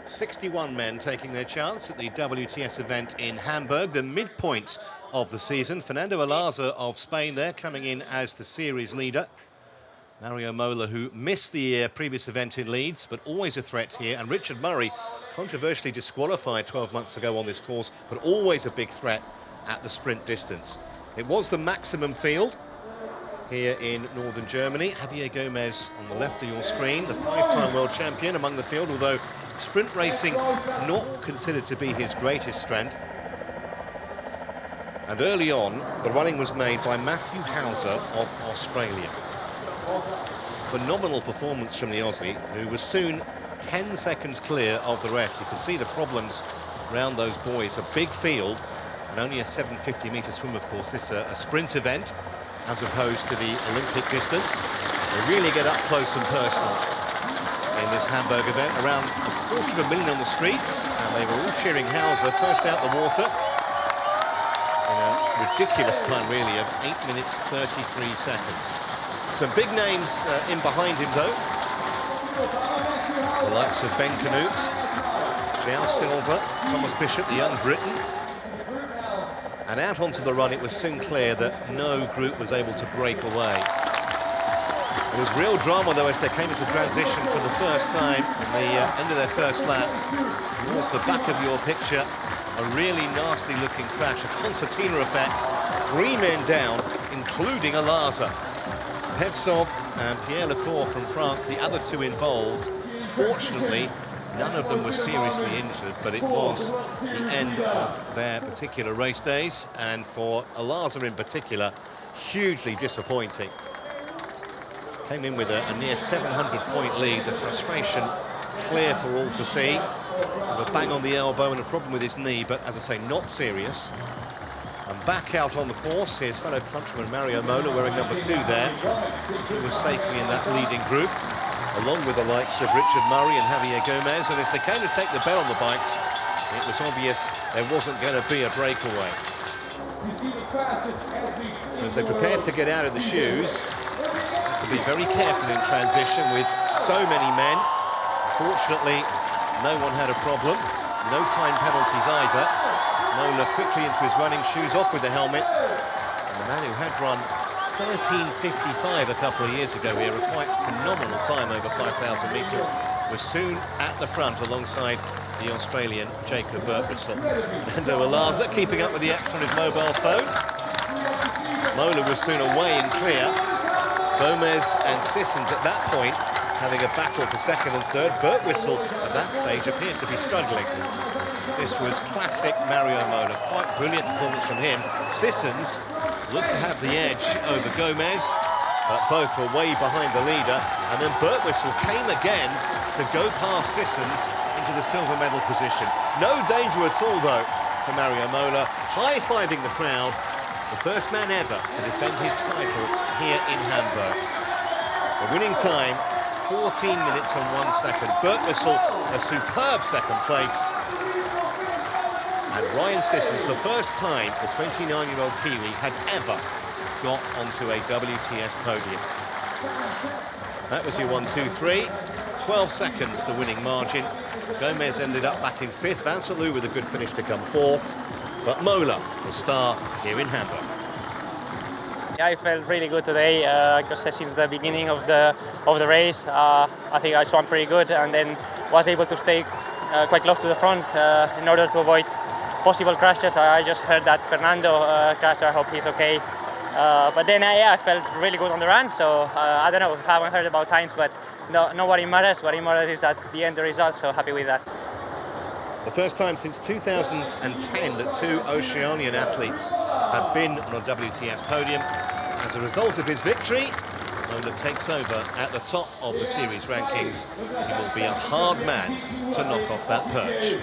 61 men taking their chance at the WTS event in Hamburg, the midpoint of the season. Fernando Alaza of Spain there coming in as the series leader. Mario Mola, who missed the previous event in Leeds, but always a threat here. And Richard Murray, controversially disqualified 12 months ago on this course, but always a big threat at the sprint distance. It was the maximum field here in northern Germany. Javier Gomez on the left of your screen, the 5-time world champion among the field, although sprint racing not considered to be his greatest strength. And early on, the running was made by Matthew Hauser of Australia. Phenomenal performance from the Aussie, who was soon 10 seconds clear of the rest. You can see the problems around those boys. A big field and only a 750-metre swim, of course. This is a sprint event as opposed to the Olympic distance. They really get up close and personal in this Hamburg event. Around 250,000 on the streets, and they were all cheering Hauser first out the water in a ridiculous time, really, of 8 minutes 33 seconds. Some big names in behind him, though. The likes of Ben Canute, João Silva, Thomas Bishop, the young Briton. And out onto the run, it was soon clear that no group was able to break away. There was real drama, though, as they came into transition for the first time at the end of their first lap. Towards the back of your picture, a really nasty-looking crash, a concertina effect. 3 men down, including Alaza. Pevsov and Pierre Lecour from France, the other two involved. Fortunately, none of them were seriously injured, but it was the end of their particular race days, and for Alaza in particular, hugely disappointing. Came in with a near 700-point lead, the frustration clear for all to see. A bang on the elbow and a problem with his knee, but as I say, not serious. And back out on the course, his fellow countryman Mario Mola, wearing number 2 there. He was safely in that leading group, along with the likes of Richard Murray and Javier Gomez. And as they came to take the bell on the bikes, it was obvious there wasn't going to be a breakaway. So as they prepared to get out of the shoes, have to be very careful in transition with so many men. Fortunately, no one had a problem. No time penalties either. Mola quickly into his running shoes, off with the helmet. And the man who had run 13:55 a couple of years ago here, a quite phenomenal time over 5,000 metres, was soon at the front alongside the Australian Jacob Birtwistle. Fernando Alaza keeping up with the action on his mobile phone. Mola was soon away and clear. Gomez and Sissons at that point having a battle for second and third. Birtwistle at that stage appeared to be struggling. This was classic Mario Mola, quite brilliant performance from him. Sissons looked to have the edge over Gomez, but both were way behind the leader. And then Birtwistle came again to go past Sissons into the silver medal position. No danger at all, though, for Mario Mola, high-fiving the crowd. The first man ever to defend his title here in Hamburg. The winning time, 14 minutes and 1 second. Birtwistle, a superb second place. And Ryan Sissons, the first time the 29-year-old Kiwi had ever got onto a WTS podium. That was your 1-2-3. 12 seconds, the winning margin. Gomez ended up back in 5th. Vansalou with a good finish to come 4th. But Mola, the star here in Hamburg. Yeah, I felt really good today because since the beginning of the race, I think I swam pretty good, and then was able to stay quite close to the front in order to avoid possible crashes. I just heard that Fernando crashed. I hope he's okay. But then I felt really good on the run. So I don't know, haven't heard about times, but nobody matters. What matters is at the end the result. So happy with that. The first time since 2010 that 2 Oceanian athletes have been on a WTS podium. As a result of his victory, Mola takes over at the top of the series rankings. He will be a hard man to knock off that perch.